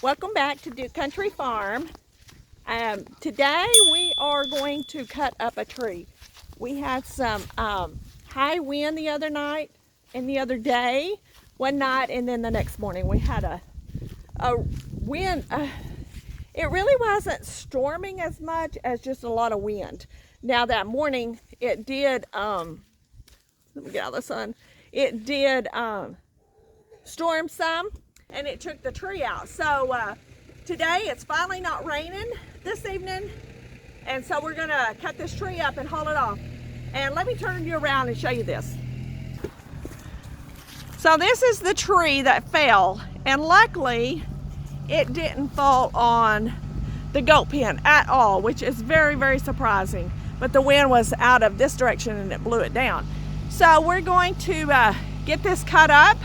Welcome back to Duke Country Farm. Today we are going to cut up a tree. We had some high wind the other night and the other day, one night, and then the next morning we had a wind. It really wasn't storming as much as just a lot of wind. Now that morning it did, let me get out of the sun, it did storm some, and it took the tree out. So today it's finally not raining this evening, and so we're gonna cut this tree up and haul it off. And let me turn you around and show you this. So this is the tree that fell, and luckily it didn't fall on the goat pen at all, which is very, very surprising. But the wind was out of this direction and it blew it down. So we're going to get this cut up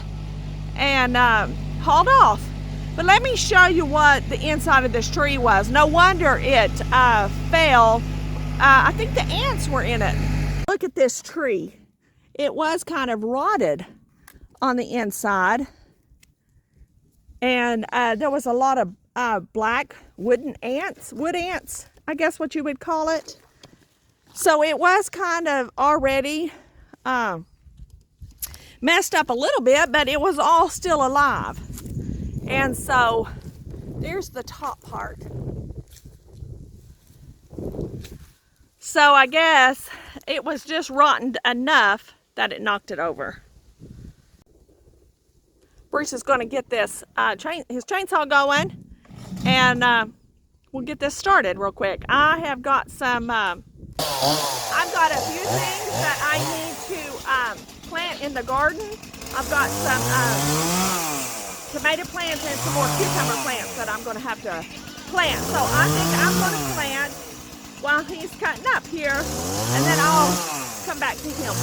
and hauled off. But let me show you what the inside of this tree was. No wonder it fell. I think the ants were in it. Look at this tree. It was kind of rotted on the inside. And there was a lot of black wood ants, I guess what you would call it. So it was kind of already messed up a little bit, but it was all still alive. And so there's the top part. So I guess it was just rotten enough that it knocked it over. Bruce is going to get this his chainsaw going, and we'll get this started real quick. I have got some, I've got a few things that I need to plant in the garden. I've got some tomato plants and some more cucumber plants that I'm going to have to plant. So I think I'm going to plant while he's cutting up here, and then I'll come back to him.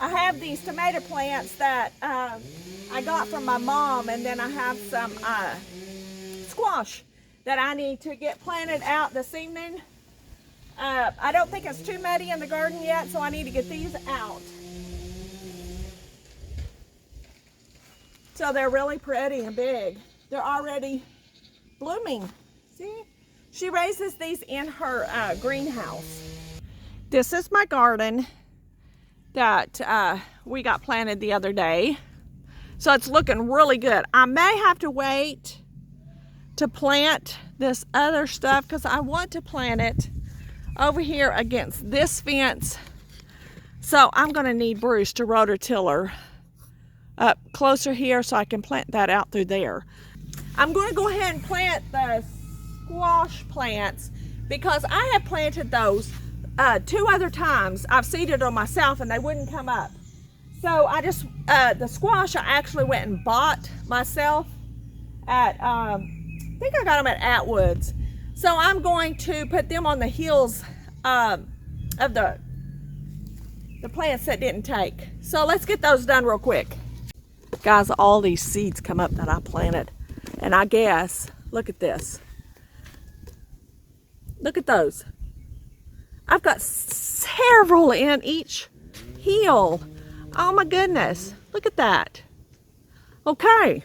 I have these tomato plants that I got from my mom, and then I have some squash that I need to get planted out this evening. I don't think it's too muddy in the garden yet, so I need to get these out. So they're really pretty and big. They're already blooming. See? She raises these in her greenhouse. This is my garden that we got planted the other day. So it's looking really good. I may have to wait to plant this other stuff because I want to plant it over here against this fence. So I'm going to need Bruce to rototiller up closer here so I can plant that out through there. I'm going to go ahead and plant the squash plants because I have planted those 2 other times. I've seeded them myself and they wouldn't come up. So I just, the squash I actually went and bought myself at, I think I got them at Atwood's. So I'm going to put them on the heels of the plants that didn't take. So let's get those done real quick. Guys, all these seeds come up that I planted. And I guess, look at this. Look at those. I've got several in each heel. Oh my goodness, look at that. Okay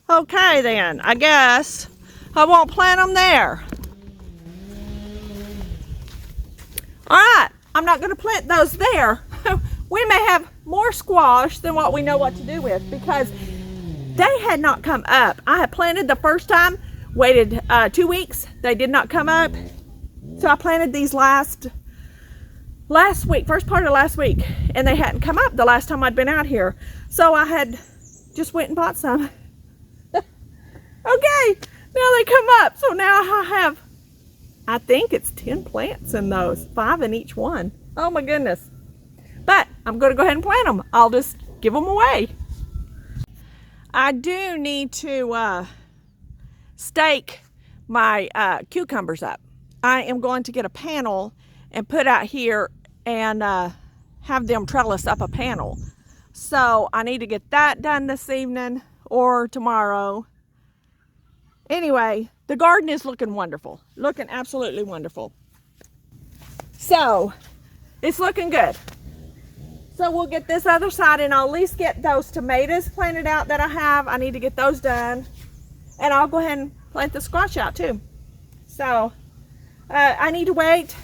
then, I guess I won't plant them there. All right, I'm not gonna plant those there. We may have more squash than what we know what to do with because they had not come up. I had planted the first time, waited 2 weeks, they did not come up. So I planted these last week, first part of last week, and they hadn't come up the last time I'd been out here. So I had just went and bought some. Okay, now they come up. So now I have, I think it's 10 plants in those, 5 in each one. Oh my goodness. But I'm going to go ahead and plant them. I'll just give them away. I do need to stake my cucumbers up. I am going to get a panel and put out here and have them trellis up a panel. So I need to get that done this evening or tomorrow. Anyway, the garden is looking wonderful. Looking absolutely wonderful. So it's looking good. So we'll get this other side and I'll at least get those tomatoes planted out that I have. I need to get those done. And I'll go ahead and plant the squash out too. So I need to wait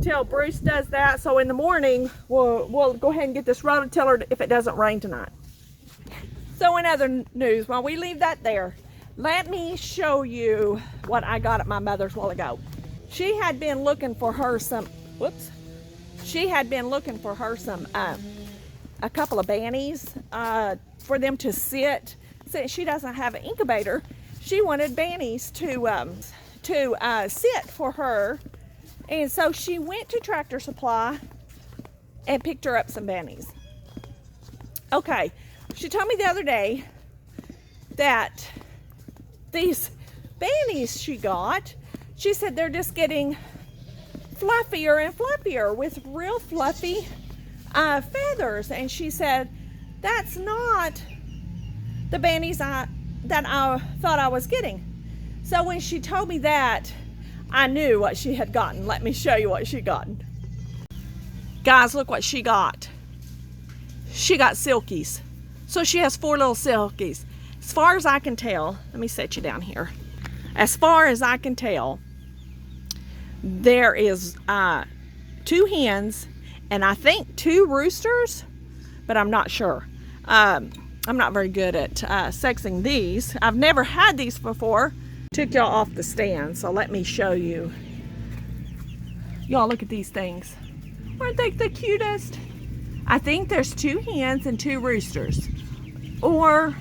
till Bruce does that. So in the morning, we'll go ahead and get this rototiller if it doesn't rain tonight. So in other news, while we leave that there, let me show you what I got at my mother's a while ago. She had been looking for her some, she had been looking for her some, a couple of bannies for them to sit. Since she doesn't have an incubator, she wanted bannies to sit for her. And so she went to Tractor Supply and picked her up some bannies. Okay, she told me the other day that these bannies she got, she said they're just getting fluffier and fluffier with real fluffy feathers. And she said, that's not the bannies that I thought I was getting. So when she told me that, I knew what she had gotten. Let me show you what she gotten. Guys, look what she got. She got silkies. So she has 4 little silkies. As far as I can tell, let me set you down here. As far as I can tell, there is 2 hens and I think 2 roosters, but I'm not sure. I'm not very good at sexing these. I've never had these before. Took y'all off the stand, so let me show you. Y'all look at these things. Aren't they the cutest? I think there's 2 hens and 2 roosters, or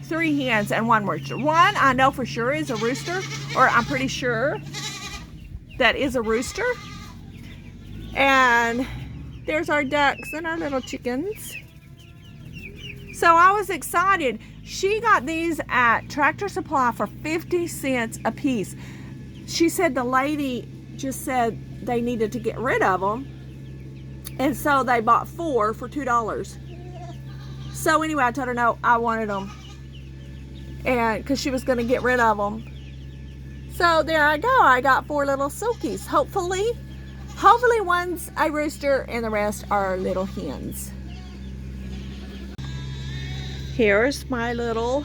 3 hens and 1 rooster. One I know for sure is a rooster, or I'm pretty sure that is a rooster. And there's our ducks and our little chickens. So I was excited. She got these at Tractor Supply for 50 cents a piece. She said the lady just said they needed to get rid of them. And so they bought 4 for $2. So anyway, I told her no, I wanted them. And because she was going to get rid of them. So there I go. I got 4 little silkies. Hopefully one's a rooster and the rest are little hens. Here's my little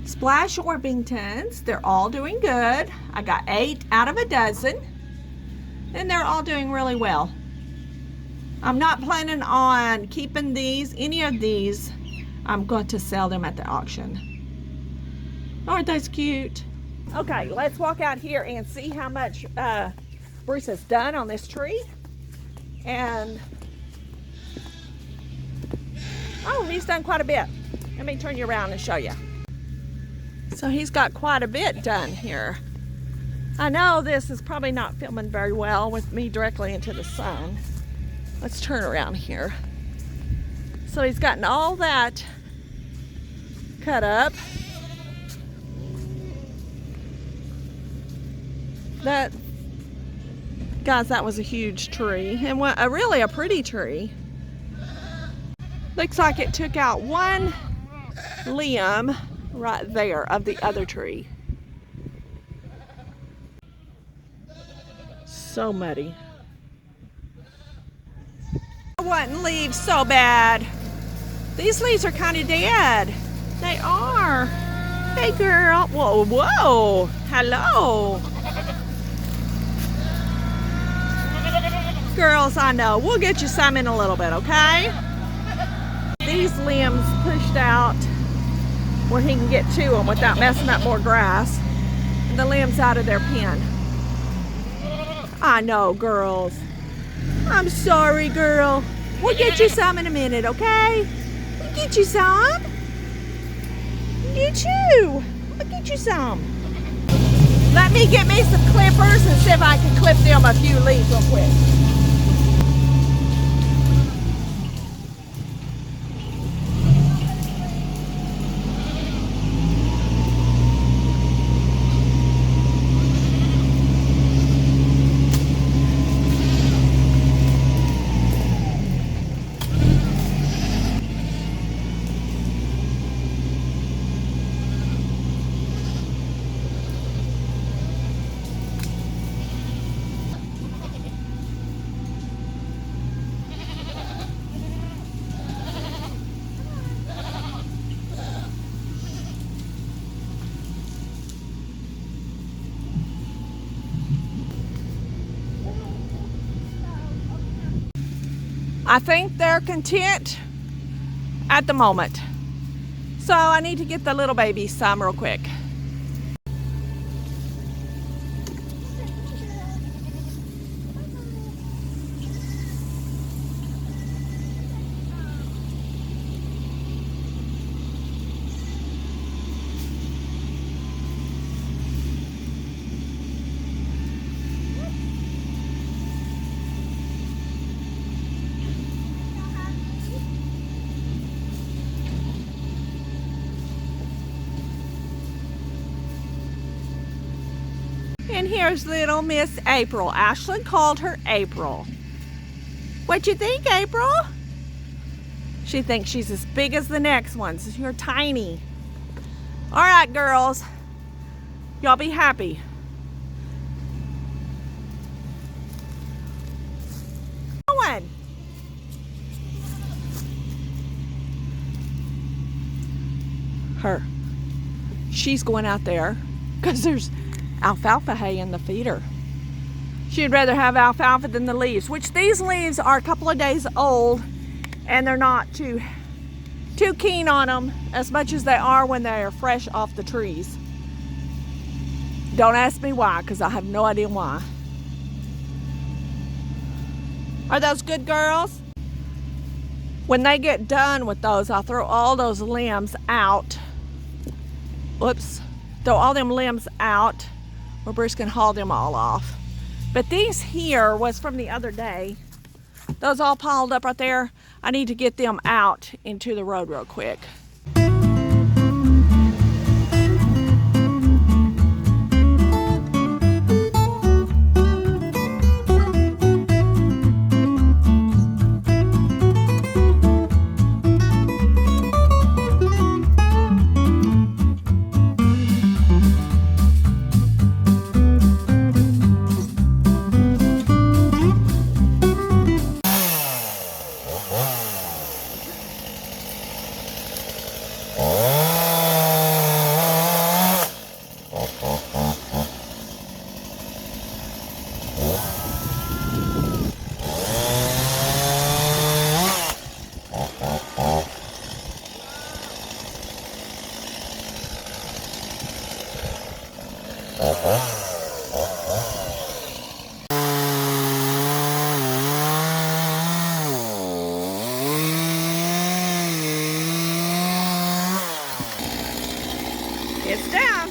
Splash Orpingtons. They're all doing good. I got 8 out of a dozen, and they're all doing really well. I'm not planning on keeping any of these. I'm going to sell them at the auction. Aren't those cute? Okay, let's walk out here and see how much Bruce has done on this tree. And oh, he's done quite a bit. Let me turn you around and show you. So he's got quite a bit done here. I know this is probably not filming very well with me directly into the sun. Let's turn around here. So he's gotten all that cut up. Guys, that was a huge tree, and really a pretty tree. Looks like it took out 1 limb right there of the other tree. So muddy. I want leaves so bad. These leaves are kind of dead. They are. Hey girl. Whoa, whoa. Hello. Girls, I know. We'll get you some in a little bit, okay? These limbs pushed out where he can get to them without messing up more grass. And the limbs out of their pen. I know, girls. I'm sorry, girl. We'll get you some in a minute, okay? We'll get you some. Get you. I'll get you some. Let me get me some clippers and see if I can clip them a few leaves real quick. I think they're content at the moment. So I need to get the little baby some real quick. And here's little Miss April. Ashlyn called her April. What you think, April? She thinks she's as big as the next ones. You're tiny. All right, girls. Y'all be happy. Going. Her. She's going out there because there's alfalfa hay in the feeder. She'd rather have alfalfa than the leaves, which these leaves are a couple of days old and they're not too keen on them as much as they are when they are fresh off the trees. Don't ask me why, because I have no idea why. Are those good girls? When they get done with those, I'll throw all those limbs out. Whoops. Throw all them limbs out where Bruce can haul them all off. But these here was from the other day. Those all piled up right there. I need to get them out into the road real quick. It's down.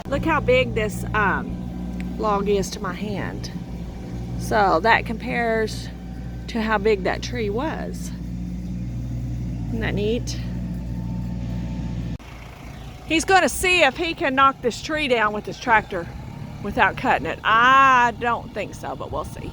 Look how big this log is to my hand. So that compares to how big that tree was. Isn't that neat? He's going to see if he can knock this tree down with his tractor without cutting it. I don't think so, but we'll see.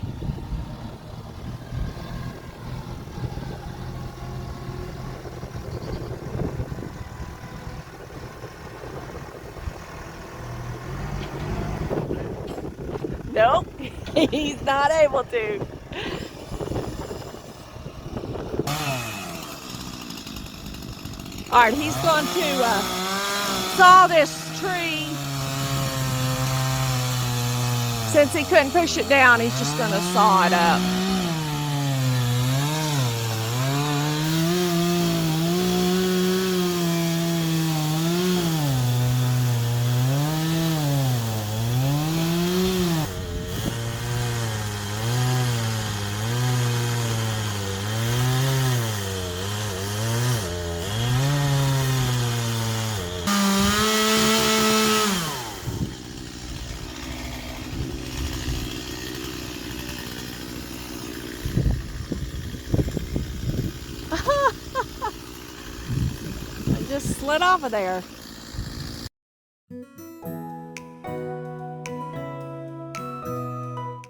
Nope, he's not able to. All right, he's going to saw this tree. Since he couldn't push it down, he's just going to saw it up. Just slid off of there.